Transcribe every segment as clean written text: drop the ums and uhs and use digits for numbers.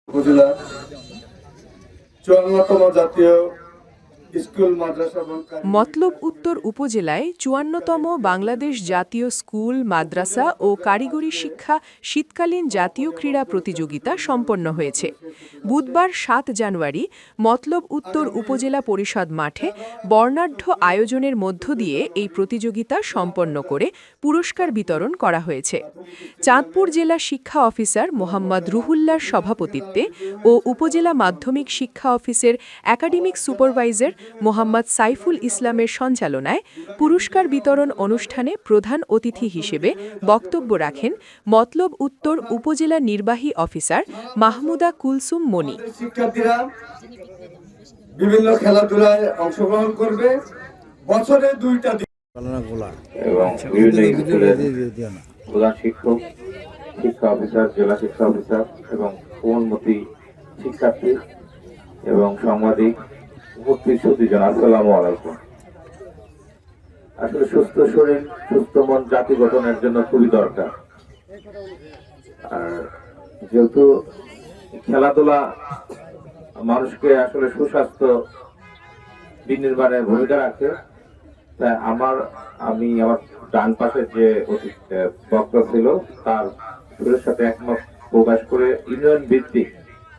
উপজেলা 54তম জাতীয় স্কুল মাদ্রাসা মতলব উত্তর উপজেলায় ৫৪তম বাংলাদেশ জাতীয় স্কুল মাদ্রাসা ও কারিগরি শিক্ষা শীতকালীন জাতীয় ক্রীড়া প্রতিযোগিতা সম্পন্ন হয়েছে। বুধবার ৭ জানুয়ারি মতলব উত্তর উপজেলা পরিষদ মাঠে বর্ণাঢ্য আয়োজনের মধ্য দিয়ে এই প্রতিযোগিতা সম্পন্ন করে পুরস্কার বিতরণ করা হয়েছে। চাঁদপুর জেলা শিক্ষা অফিসার মোহাম্মদ রুহুল্লাহর সভাপতিত্বে ও উপজেলা মাধ্যমিক শিক্ষা অফিসের একাডেমিক সুপারভাইজার মোহাম্মদ সাইফুল ইসলামের সঞ্চালনায় পুরস্কার বিতরণ অনুষ্ঠানে প্রধান অতিথি হিসেবে বক্তব্য রাখেন মতলব উত্তর উপজেলা নির্বাহী অফিসার মাহমুদা কুলসুম মনি। শিক্ষার্থীরা বিভিন্ন খেলাধুলায় অংশগ্রহণ করবে। বছরে 2টা দিন এবং বিভিন্ন স্কুলের প্রধান শিক্ষক, শিক্ষা অফিসার, জেলা শিক্ষা অফিসার এবং কোমলমতি শিক্ষার্থী এবং সাংবাদিক উপস্থিত সুধীজন, আসসালামু আলাইকুম। আসলে সুস্থ শরীর সুস্থ মন জাতি গঠনের জন্য খুবই দরকার। আর যেহেতু খেলাধুলা মানুষকে আসলে সুস্বাস্থ্য বিনির্মাণে ভূমিকা রাখে, তাই আমি আমার ডান পাশে যে বক্তা ছিল তার সুরের সাথে একমত প্রকাশ করে ইউনিয়ন ভিত্তিক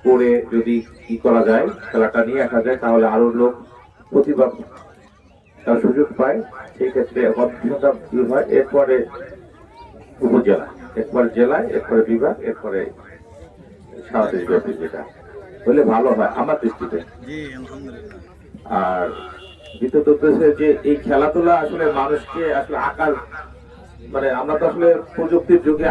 করে যদি কি করা যায়, খেলাটা নিয়ে আসা যায়, তাহলে আরো লোক প্রতিভা তার সুযোগ পায়। সেই ক্ষেত্রে হয়, এরপরে উপজেলা, এরপরে জেলায়, এরপরে বিভাগ, এরপরে সারা দেশব্যাপী, যেটা হলে ভালো হয় আমার দৃষ্টিতে। আর দ্বিতীয়ত হচ্ছে যে এই খেলাধুলা আসলে মানুষকে আসলে আকার, আমরা তো আসলে প্রযুক্তির যুগে